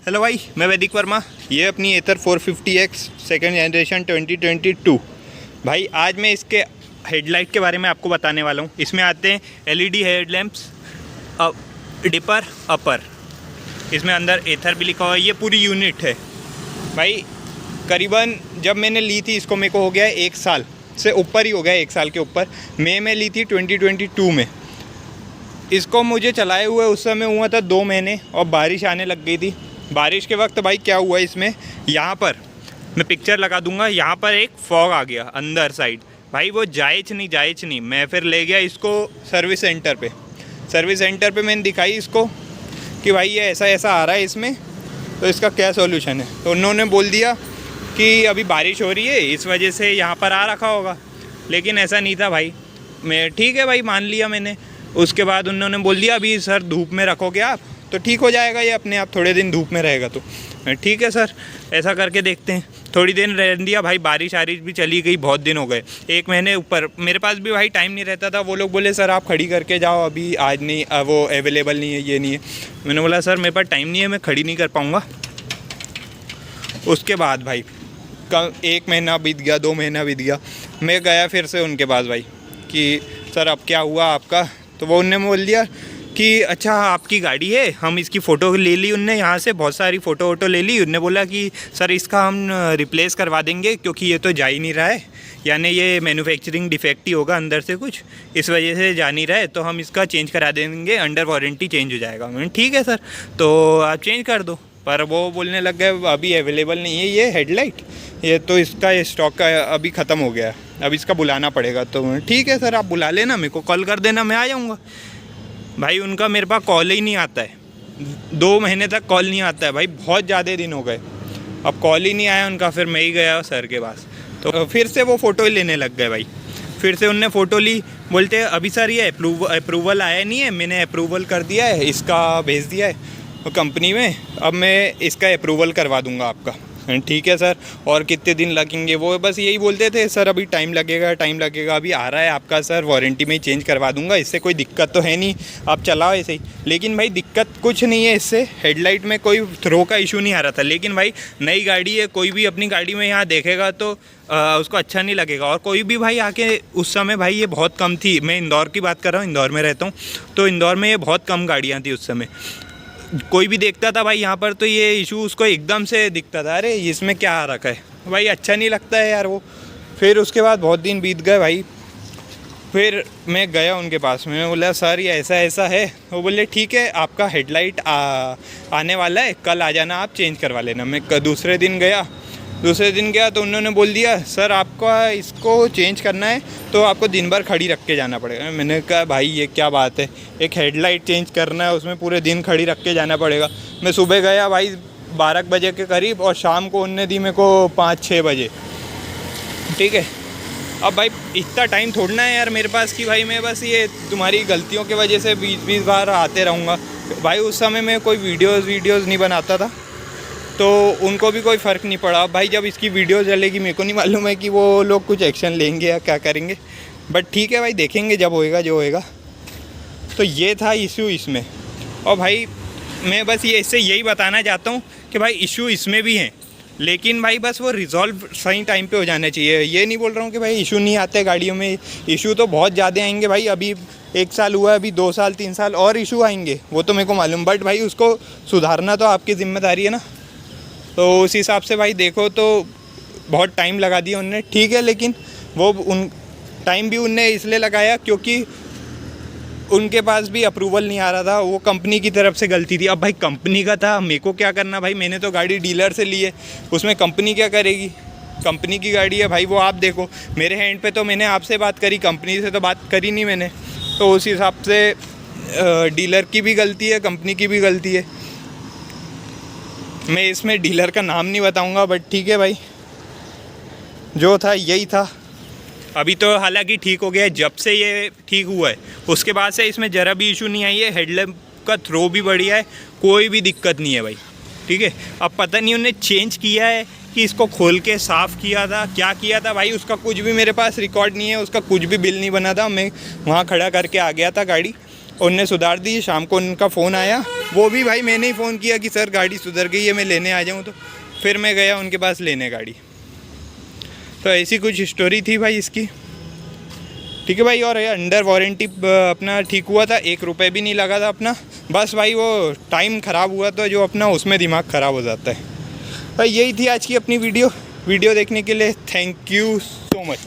Hello भाई, मैं वैदिक वर्मा। ये अपनी एथर 450X सेकेंड जनरेशन 2022। भाई आज मैं इसके हेडलाइट के बारे में आपको बताने वाला हूँ। इसमें आते हैं LED हेडलैम्प्स, डिपर, अपर। इसमें अंदर एथर भी लिखा हुआ है। ये पूरी यूनिट है भाई। करीबन जब मैंने ली थी इसको, मेरे को हो गया 1 साल से ऊपर ही हो गया, 1 साल के ऊपर। मई में ली थी 2022 में। इसको मुझे चलाए हुए उस समय हुआ था 2 महीने और बारिश आने लग गई थी। बारिश के वक्त भाई क्या हुआ इसमें, यहाँ पर मैं पिक्चर लगा दूंगा, यहाँ पर एक फॉग आ गया अंदर साइड। भाई वो जायज़ नहीं। मैं फिर ले गया इसको सर्विस सेंटर पे मैंने दिखाई इसको कि भाई ये ऐसा आ रहा है इसमें, तो इसका क्या सॉल्यूशन है। तो उन्होंने बोल दिया कि अभी बारिश हो रही है, इस वजह से यहाँ पर आ रखा होगा। लेकिन ऐसा नहीं था भाई। मैं ठीक है भाई, मान लिया मैंने। उसके बाद उन्होंने बोल दिया अभी सर धूप में रखोगे आप तो ठीक हो जाएगा, ये अपने आप थोड़े दिन धूप में रहेगा। तो ठीक है सर, ऐसा करके देखते हैं। थोड़ी दिन रह दिया भाई, बारिश भी चली गई, बहुत दिन हो गए, 1 महीने ऊपर। मेरे पास भी भाई टाइम नहीं रहता था। वो लोग बोले सर आप खड़ी करके जाओ, अभी आज नहीं, वो अवेलेबल नहीं है, ये नहीं है। मैंने बोला सर मेरे पास टाइम नहीं है, मैं खड़ी नहीं कर पाऊँगा। उसके बाद भाई कल 1 महीना बीत गया, 2 महीना बीत गया। मैं गया फिर से उनके पास भाई कि सर अब क्या हुआ आपका। तो वो उनने बोल दिया कि अच्छा आपकी गाड़ी है, हम इसकी फ़ोटो ले ली। उनने यहाँ से बहुत सारी फ़ोटो ले ली। उनने बोला कि सर इसका हम रिप्लेस करवा देंगे, क्योंकि ये तो जा ही नहीं रहा है, यानी ये मैन्युफैक्चरिंग डिफेक्ट ही होगा अंदर से कुछ, इस वजह से जा नहीं रहा है। तो हम इसका चेंज करा देंगे, अंडर वारंटी चेंज हो जाएगा। मैंने ठीक है सर, तो आप चेंज कर दो। पर वो बोलने लग गए अभी अवेलेबल नहीं है ये हेडलाइट, ये तो इसका स्टॉक का अभी ख़त्म हो गया है, अब इसका बुलाना पड़ेगा। तो ठीक है सर आप बुला लेना, मेरे को कॉल कर देना, मैं आ जाऊँगा। भाई उनका मेरे पास कॉल ही नहीं आता है, 2 महीने तक कॉल नहीं आता है भाई, बहुत ज़्यादा दिन हो गए। अब कॉल ही नहीं आया उनका। फिर मैं ही गया सर के पास, तो फिर से वो फ़ोटो ही लेने लग गए भाई। फिर से उनने फ़ोटो ली, बोलते अभी सर ये अप्रूवल आया नहीं है, मैंने अप्रूवल कर दिया है, इसका भेज दिया है कंपनी में, अब मैं इसका अप्रूवल करवा दूँगा आपका। ठीक है सर, और कितने दिन लगेंगे। वो बस यही बोलते थे सर अभी टाइम लगेगा, अभी आ रहा है आपका सर, वारंटी में ही चेंज करवा दूंगा, इससे कोई दिक्कत तो है नहीं, आप चलाओ ऐसे ही। लेकिन भाई दिक्कत कुछ नहीं है इससे, हेडलाइट में कोई थ्रो का इशू नहीं आ रहा था। लेकिन भाई नई गाड़ी है, कोई भी अपनी गाड़ी में यहाँ देखेगा तो उसको अच्छा नहीं लगेगा। और कोई भी भाई आके, उस समय भाई ये बहुत कम थी, मैं इंदौर की बात कर रहा हूँ, इंदौर में रहता हूँ, तो इंदौर में ये बहुत कम गाड़ियाँ थी उस समय। कोई भी देखता था भाई यहाँ पर तो ये इशू उसको एकदम से दिखता था, अरे इसमें क्या आ रखा है भाई, अच्छा नहीं लगता है यार वो। फिर उसके बाद बहुत दिन बीत गए भाई। फिर मैं गया उनके पास, मैंने बोला सर ये ऐसा है। वो बोले ठीक है आपका हेडलाइट आने वाला है, कल आ जाना आप चेंज करवा लेना। मैं दूसरे दिन गया तो उन्होंने बोल दिया सर आपका इसको चेंज करना है तो आपको दिन भर खड़ी रख के जाना पड़ेगा। मैंने कहा भाई ये क्या बात है, एक हेडलाइट चेंज करना है उसमें पूरे दिन खड़ी रख के जाना पड़ेगा। मैं सुबह गया भाई 12 बजे के करीब, और शाम को उनने दी मेरे को 5-6 बजे। ठीक है, अब भाई इतना टाइम थोड़ना है यार मेरे पास कि भाई मैं बस ये तुम्हारी गलतियों की वजह से 20 बार आते रहूँगा। भाई उस समय मैं कोई वीडियोज़ नहीं बनाता था, तो उनको भी कोई फ़र्क नहीं पड़ा। भाई जब इसकी वीडियो चलेगी, मेरे को नहीं मालूम है कि वो लोग कुछ एक्शन लेंगे या क्या करेंगे, बट ठीक है भाई देखेंगे जब होएगा जो होएगा। तो ये था इशू इसमें। और भाई मैं बस ये इससे यही बताना चाहता हूँ कि भाई इशू इसमें भी हैं, लेकिन भाई बस वो रिज़ॉल्व सही टाइम पे हो जाना चाहिए। ये नहीं बोल रहा हूँ कि भाई इशू नहीं आते गाड़ियों में, इशू तो बहुत ज़्यादा आएंगे भाई। अभी 1 साल हुआ है, अभी 2 साल 3 साल और इशू आएंगे, वो तो मेरे को मालूम, बट भाई उसको सुधारना तो आपकी ज़िम्मेदारी है ना। तो उस हिसाब से भाई देखो, तो बहुत टाइम लगा दिया उनने, ठीक है। लेकिन वो टाइम भी उनने इसलिए लगाया क्योंकि उनके पास भी अप्रूवल नहीं आ रहा था, वो कंपनी की तरफ से गलती थी। अब भाई कंपनी का था, मेरे को क्या करना भाई, मैंने तो गाड़ी डीलर से ली है, उसमें कंपनी क्या करेगी, कंपनी की गाड़ी है भाई, वो आप देखो। मेरे हैंड पे तो मैंने आपसे बात करी, कंपनी से तो बात करी नहीं मैंने। तो उस हिसाब से डीलर की भी गलती है, कंपनी की भी गलती है। मैं इसमें डीलर का नाम नहीं बताऊंगा, बट ठीक है भाई, जो था यही था। अभी तो हालांकि ठीक हो गया है, जब से ये ठीक हुआ है उसके बाद से इसमें ज़रा भी इशू नहीं आई है। हेडलैम्प का थ्रो भी बढ़िया है, कोई भी दिक्कत नहीं है भाई। ठीक है, अब पता नहीं उन्होंने चेंज किया है कि इसको खोल के साफ़ किया था, क्या किया था भाई, उसका कुछ भी मेरे पास रिकॉर्ड नहीं है, उसका कुछ भी बिल नहीं बना था। मैं वहाँ खड़ा करके आ गया था गाड़ी, उनने सुधार दी। शाम को उनका फ़ोन आया, वो भी भाई मैंने ही फ़ोन किया कि सर गाड़ी सुधर गई है, मैं लेने आ जाऊँ। तो फिर मैं गया उनके पास लेने गाड़ी। तो ऐसी कुछ स्टोरी थी भाई इसकी। ठीक है भाई। और अंडर वारंटी अपना ठीक हुआ था, 1 रुपये भी नहीं लगा था अपना। बस भाई वो टाइम ख़राब हुआ तो जो अपना उसमें दिमाग ख़राब हो जाता है भाई। यही थी आज की अपनी वीडियो देखने के लिए थैंक यू सो मच।